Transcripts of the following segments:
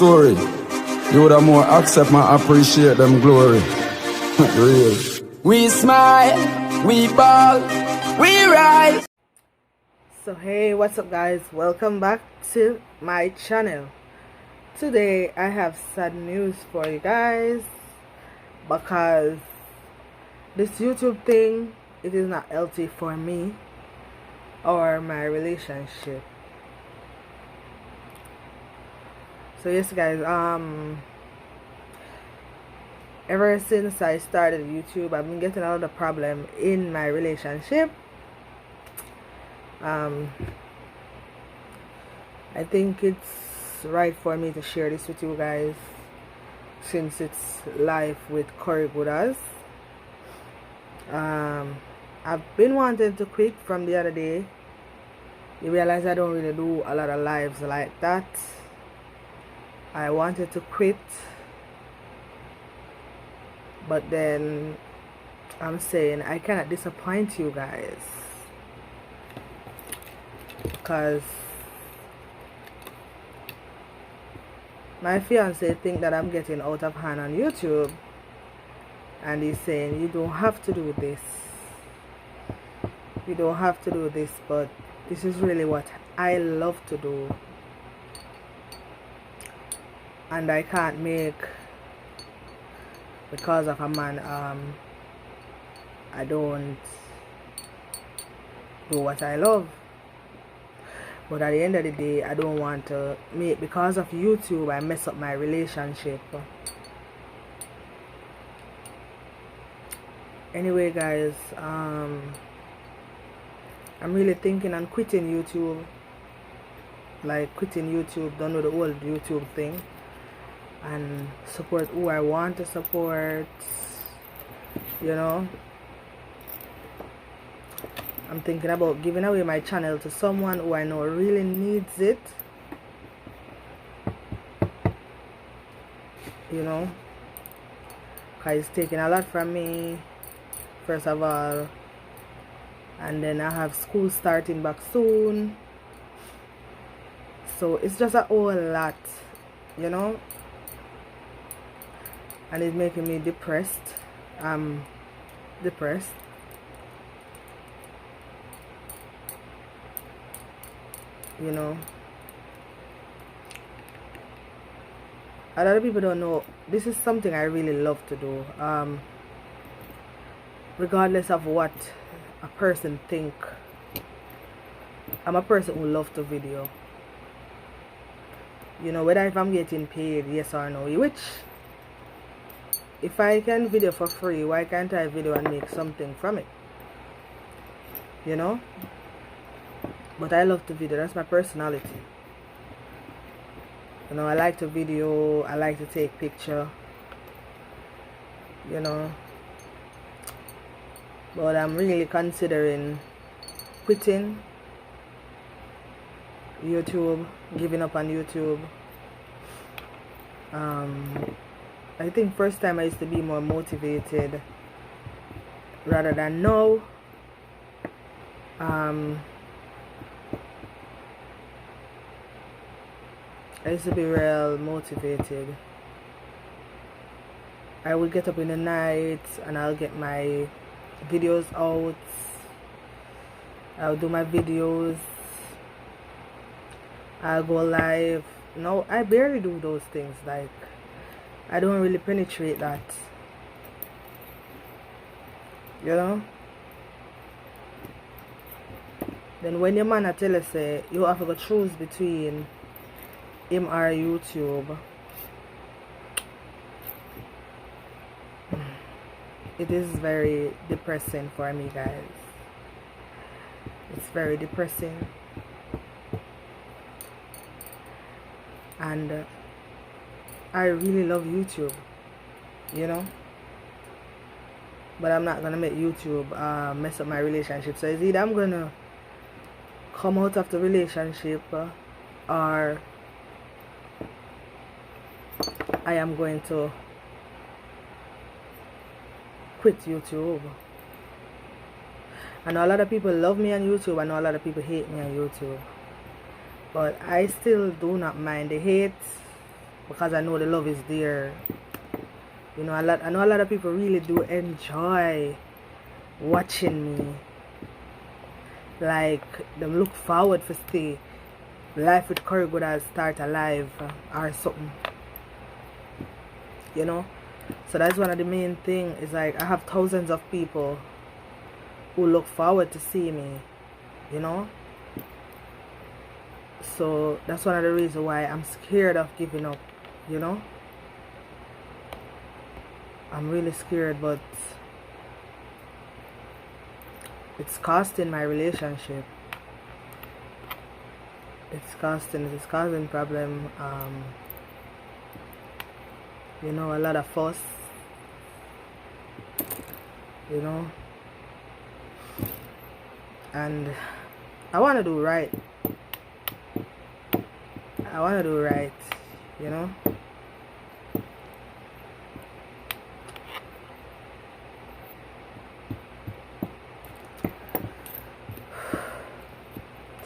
story. You would have more accept my appreciate them glory. Real. We smile, we ball, we rise. So hey, what's up guys, welcome back to my channel. Today I have sad news for you guys because this YouTube thing, it is not healthy for me or my relationship. So yes guys, ever since I started YouTube, I've been getting a lot of problem in my relationship. I think it's right for me to share this with you guys since it's live with Corey Goodas. I've been wanting to quit from the other day. You realize I don't really do a lot of lives like that. I wanted to quit, but then I'm saying I cannot disappoint you guys because my fiance think that I'm getting out of hand on YouTube, and he's saying you don't have to do this, you don't have to do this, but this is really what I love to do, and I can't make, because of a man, I don't do what I love. But at the end of the day, I don't want to make, because of YouTube, I mess up my relationship. Anyway guys, I'm really thinking on quitting YouTube. Like quitting YouTube, done with the old YouTube thing, and support who I want to support, you know. I'm thinking about giving away my channel to someone who I know really needs it, you know, because it's taking a lot from me, first of all, and then I have school starting back soon, so it's just a whole lot, you know, and it's making me depressed. I'm depressed. You know, a lot of people don't know this is something I really love to do, regardless of what a person think. I'm a person who loves to video, you know, whether if I'm getting paid, yes or no, which if I can video for free, why can't I video and make something from it, you know? But I love to video, that's my personality. You know, I like to video, I like to take picture, you know. But I'm really considering quitting YouTube, giving up on YouTube. I think first time I used to be more motivated rather than now. I used to be real motivated. I would get up in the night and I'll get my videos out. I'll do my videos. I'll go live. No, I barely do those things. Like, I don't really penetrate that, you know. Then when your man tell us say you have to go choose between him or YouTube, it is very depressing for me guys. It's very depressing, and I really love YouTube, you know, but I'm not gonna make YouTube mess up my relationship. So it's either I'm gonna come out of the relationship or I am going to quit YouTube. I know a lot of people love me on YouTube. I know a lot of people hate me on YouTube. But I still do not mind the hate, because I know the love is there. You know, I know a lot of people really do enjoy watching me. Like, them look forward for stay Life with Curry Good as start alive or something. You know? So that's one of the main thing is like I have thousands of people who look forward to see me. You know? So that's one of the reasons why I'm scared of giving up. You know? I'm really scared, but it's costing my relationship. It's causing problem. You know, a lot of fuss. You know, and I want to do right. I want to do right. You know.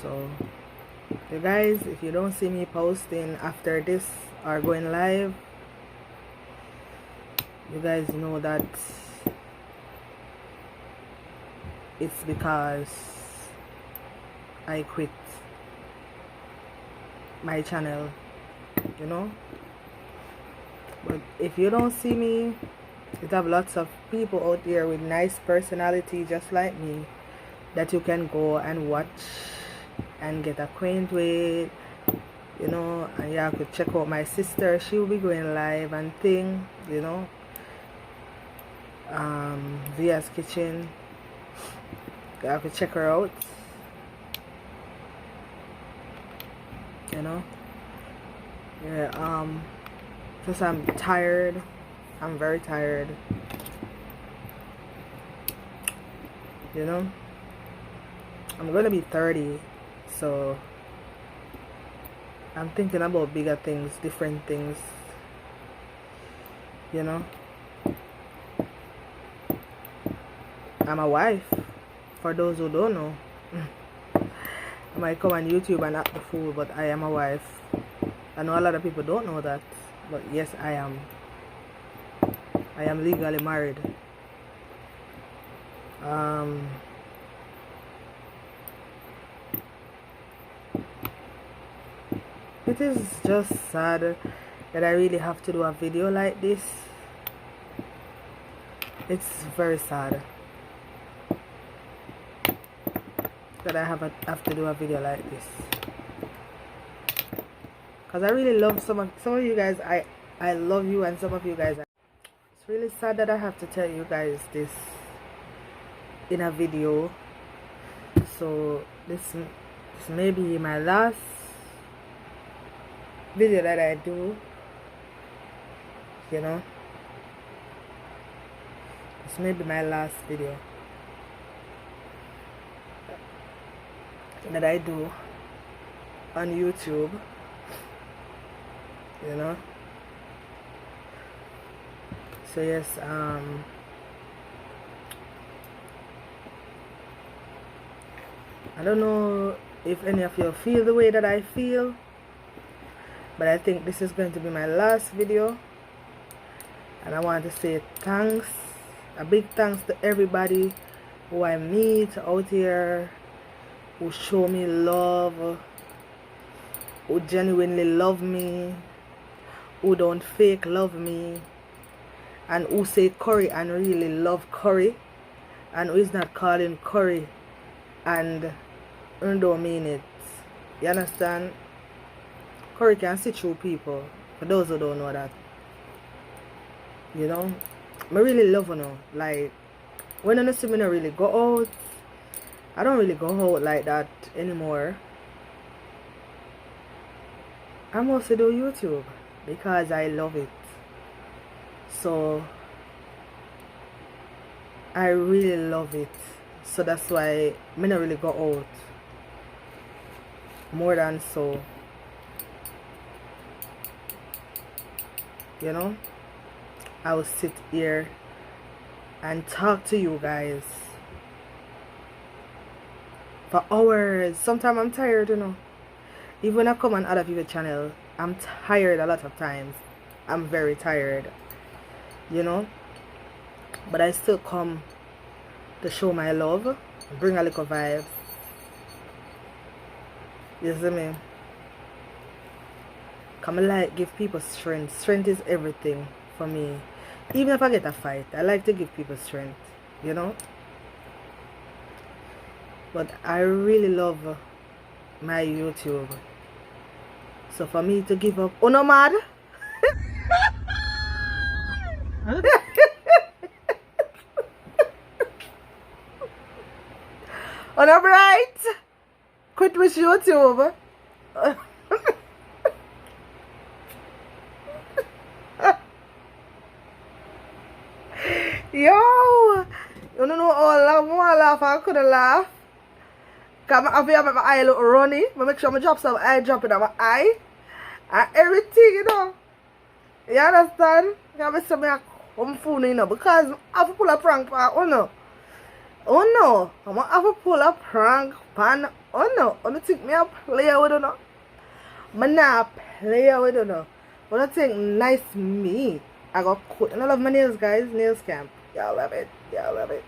So, you guys, if you don't see me posting after this or going live, you guys know that it's because I quit my channel, you know. But if you don't see me, you have lots of people out there with nice personality just like me that you can go and watch and get acquainted with, you know. And you could check out my sister, she will be going live and thing, you know. Via's Kitchen, you could check her out, you know. Yeah, because I'm tired. I'm very tired, you know. I'm gonna be 30, so I'm thinking about bigger things, different things, you know. I'm a wife, for those who don't know. I might come on YouTube and act the fool, but I am a wife. I know a lot of people don't know that, but yes, I am. I am legally married. It is just sad that I really have to do a video like this. It's very sad that I have to do a video like this, because I really love some of you guys. I love you, and some of you guys. It's really sad that I have to tell you guys this in a video. So this may be my last video that I do, you know. This may be my last video that I do on YouTube, you know. So yes, I don't know if any of you feel the way that I feel, but I think this is going to be my last video, and I want to say thanks, a big thanks to everybody who I meet out here, who show me love, who genuinely love me, who don't fake love me, and who say Curry and really love Curry, and who is not calling Curry and don't mean it. You understand? Curry can see through people, for those who don't know that. You know? I really love you. Like, when I see me not really go out, I don't really go out like that anymore. I mostly do YouTube because I love it. So I really love it. So that's why I not really go out more than so. You know, I will sit here and talk to you guys for hours. Sometimes I'm tired, you know. Even when I come on other people's channel, I'm tired a lot of times. I'm very tired, you know, but I still come to show my love, bring a little vibes. You see me? Come like give people strength. Strength is everything for me. Even if I get a fight, I like to give people strength, you know. But I really love my YouTube. So for me to give up, oh no mad? Oh no bright? Quit with YouTube. Yo, you don't know all laugh, I couldn't laugh. Cause I have my eye look runny. I make sure I drop some eye drop in my eye. And everything, you know. You understand? I make sure I come phone, you know, because I have to pull a prank pan, oh no. Oh no. I'm gonna have to pull a prank pan, oh no. I don't think me a player with you know. I'm not a player with you know. But I think nice me. I got cut. And I love my nails, guys. Nails camp. Y'all love it. Y'all love it.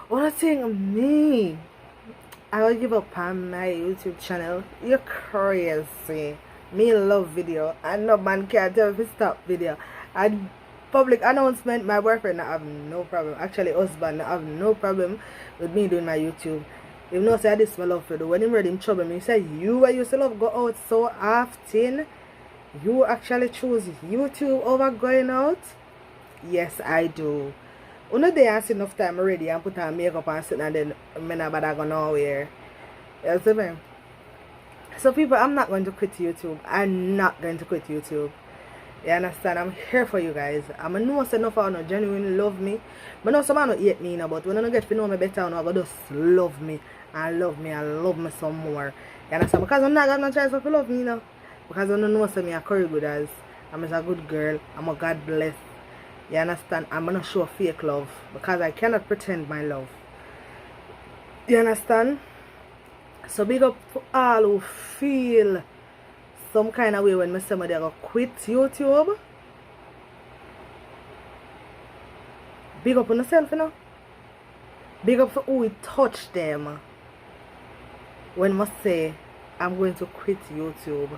What I think me. I will give up on my YouTube channel. You're crazy. Me love video. And no man can't tell me to stop video. And public announcement, my boyfriend I have no problem. Actually husband I have no problem with me doing my YouTube. If no say this my love for do. When him ready him trouble me, he say you used to love go out so often. You actually choose YouTube over going out? Yes, I do. One day I see enough time already and put on makeup and sit and then I'm not bad go nowhere. You see me? So people, I'm not going to quit YouTube. I'm not going to quit YouTube. You understand? I'm here for you guys. I know say enough of you genuinely love me. I know some don't hate me, you know, but when I get to know me better, I just love me and love me and love me some more. You understand? Because I'm not gonna try to love me, you know. Because I don't know say me a curry good as I'm a good girl. I'm a God bless. You understand? I'm gonna show fake love because I cannot pretend my love. You understand? So big up to all who feel some kind of way when somebody go quit YouTube. Big up on yourself, you know. Big up for who it touched them when I say I'm going to quit YouTube.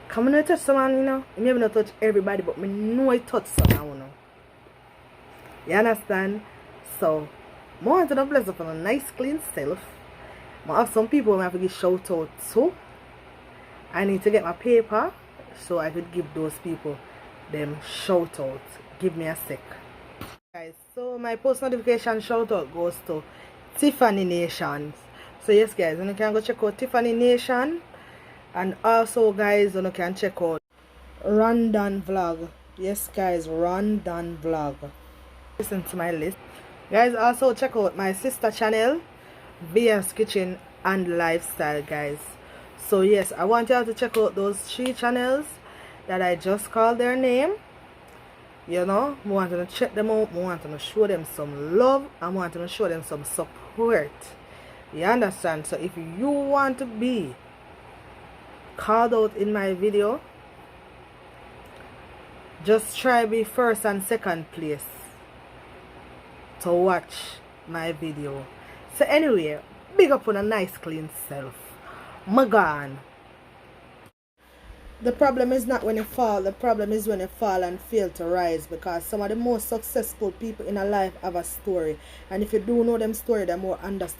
Come on, I touch someone, you know. I maybe not touch everybody, but I know I touch someone, you know. You understand? So, I want to bless up on a nice, clean self. I have some people I have to give shout out to. I need to get my paper so I could give those people them shout out. Give me a sec. Guys, so my post notification shout out goes to Tiffany Nations. So yes guys, you can go check out Tiffany Nation. And also guys, you can check out Rondon Vlog. Yes guys, Rondon Vlog. Listen to my list. Guys, also check out my sister channel, Via's Kitchen and Lifestyle, guys. So yes, I want y'all to check out those 3 channels that I just called their name. You know, I want to check them out. I want to show them some love. I want to show them some support. You understand? So if you want to be called out in my video, just try be first and second place to watch my video. So anyway, big up on a nice clean self. My God. The problem is not when you fall. The problem is when you fall and fail to rise. Because some of the most successful people in a life have a story. And if you do know them story, they more understand.